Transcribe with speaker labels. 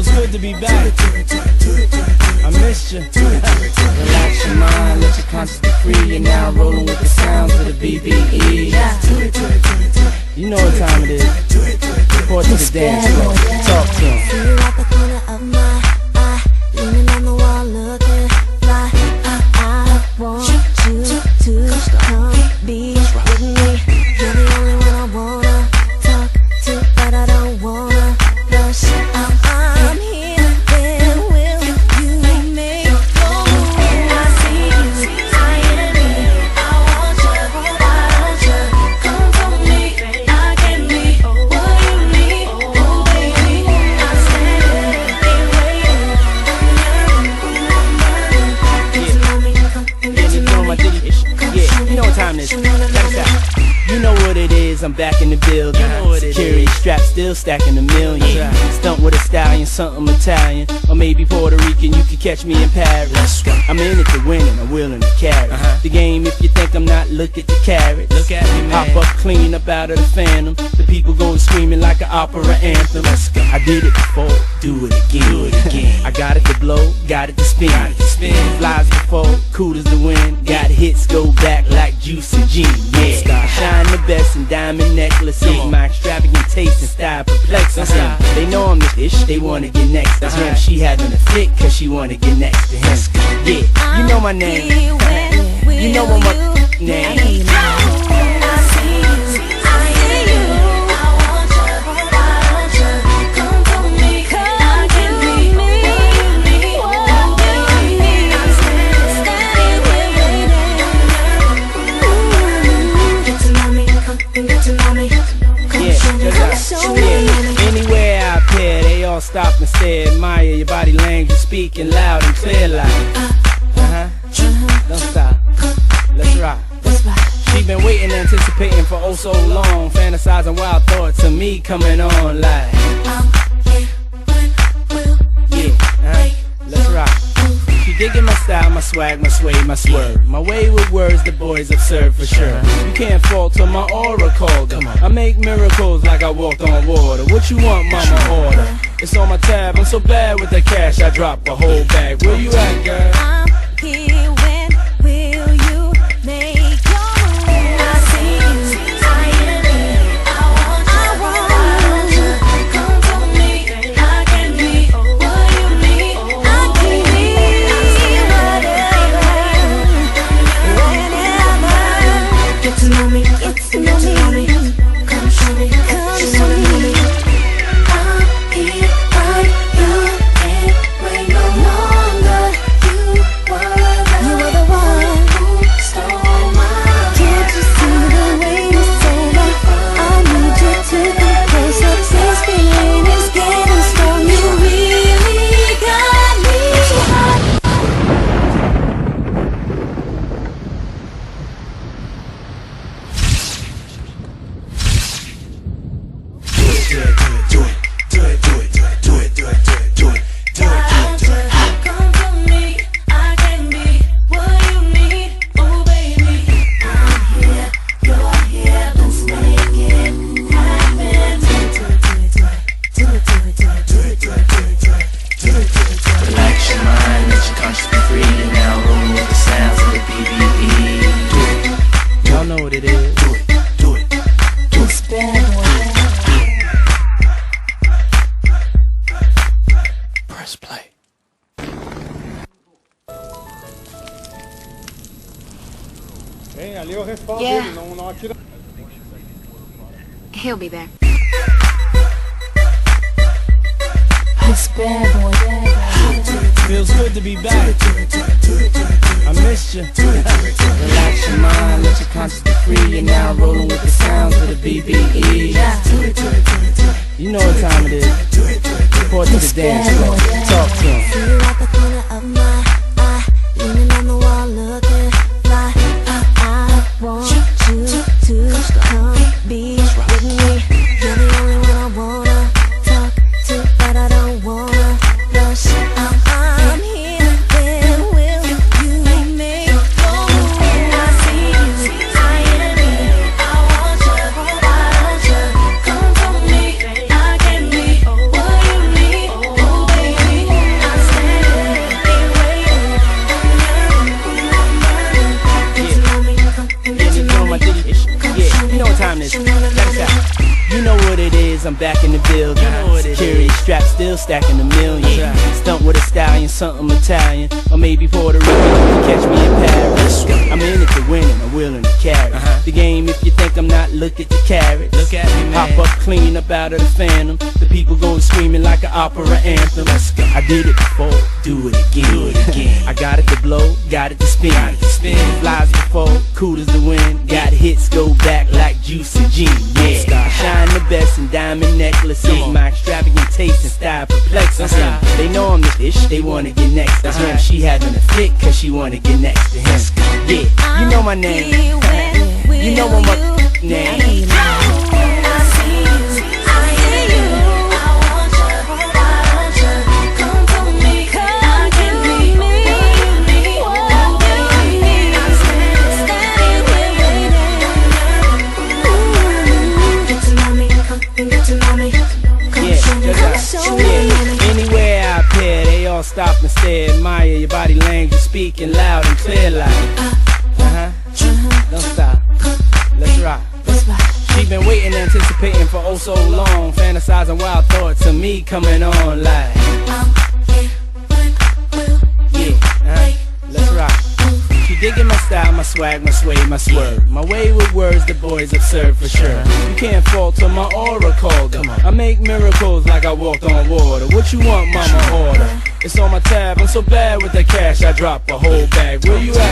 Speaker 1: Feels good to be back. I missed you. Relax your mind, let your conscience be free. You're now rolling with the sounds of the BBE. You know what time it is. Report to the dance floor. Talk to him.
Speaker 2: See you at the corner of my eye, leaning on the wall, looking fly. I want you to come be with me. You're the only one I wanna talk to, but I don't wanna rush out. I'm here, then will you make your move? I see you, I am me. I want you, why don't you come for me? I can be what you need, oh baby. I stand here waiting. Get to know me, get to know me.
Speaker 1: Yeah, you know what time it is. Check this out. You know what it is, I'm back in the building. Security strap still stacking a million. Stunt with a stallion, something Italian, or maybe Puerto Rican, you can catch me in Paris. I'm in it to win and I'm willing to carry the game. If you think I'm not, look at the carrots. Look at me, man. Hop up clean up out of the phantom. The people going screaming like an opera anthem. I did it before, do it again. I got it to blow, got it to spin. Flies before, cool as the wind. Got hits, go back like juice and gin. Yeah, shine the best in diamond necklaces. My extravagant taste and style perplexes them. They know I'm the ish, they wanna get next to him. She having a fit cause she wanna get next to him. Yeah, you know my name. You know what my name. Anywhere I appear, they all stop and stare. Admire your body language, speaking loud and clear like don't stop, let's rock. She been waiting, anticipating for oh so long, fantasizing wild thoughts of me coming on like let's rock. She digging my style, my swag, my sway, my swerve. My way with words the boys observe for sure. You can't falter my aura called her. I make miracles like I walked on water. What you want, mama, order? It's on my tab, I'm so bad with the cash, I drop a whole bag. Where you at, girl?
Speaker 2: I'm here, when will you make your move? I see you, I am me. I want you, come for me. I can be what you need, I can be whatever, whenever. Get to know me, get to know me. Come show me, come show me. I'm here, right now, and wait no longer. You were the one who stole my. Can't you see the way it's over? I need you to come closer. This feeling is getting strong. You really got me hot. Come for me, I can be what you need, oh baby. I'm here, you're here, let's make it happen.
Speaker 3: Relax your mind, let your conscience be free. You're now rolling with the sounds of the BBE.
Speaker 1: Y'all know what it is.
Speaker 2: It's bad boy.
Speaker 1: Press play.
Speaker 4: Yeah. He'll be there.
Speaker 2: It's bad boy.
Speaker 1: Feels good to be back. I missed you. Relax your mind, let your conscience be free. You're now rolling with the sounds of the BBE. You know what time it is. Report to the dance floor. Talk to him.
Speaker 2: See you at the corner of my eye, leaning on the wall, looking fly. I want you to come be with me. You're the only one I wanna talk to, but I don't wanna rush out. I'm here, then will you make your move? I see you, I am me. I want you, why don't you come for me? I can be what you need, oh baby.
Speaker 1: I'm back in the building. Security strapped, still stacking the million. Stunt with a stallion, something Italian, or maybe Puerto Rican. You catch me in Paris. I'm in it to win it, I'm willing to carry the game. If you think I'm not, look at the carrots.
Speaker 4: Look at me, man.
Speaker 1: Hop up clean up out of the phantom. The people go screaming like an opera anthem. Let's go. I did it before, do it again. I got it to blow, got it to spin. Flies before, cool as the wind. Got hits, go back like juicy gin. Yeah, shine the best in diamond necklaces. My extravagant taste and style perplexes them. They know I'm the ish, they wanna get next to him. She having a fit cause she wanna get next to him. Yeah, you know my name. You know what my name. Anywhere I appear, they all stop and stare, admire your body language, speaking loud and clear like don't stop, let's rock. She been waiting, anticipating for oh so long, fantasizing wild thoughts of me coming on like let's rock. She digging my style, my swag, my sway, my swerve. My way with words, the boys observe for sure. You can't falter my aura called her. I make miracles like I walked on water. What you want, mama, order? It's on my tab, I'm so bad with the cash, I drop a whole bag. Where you at?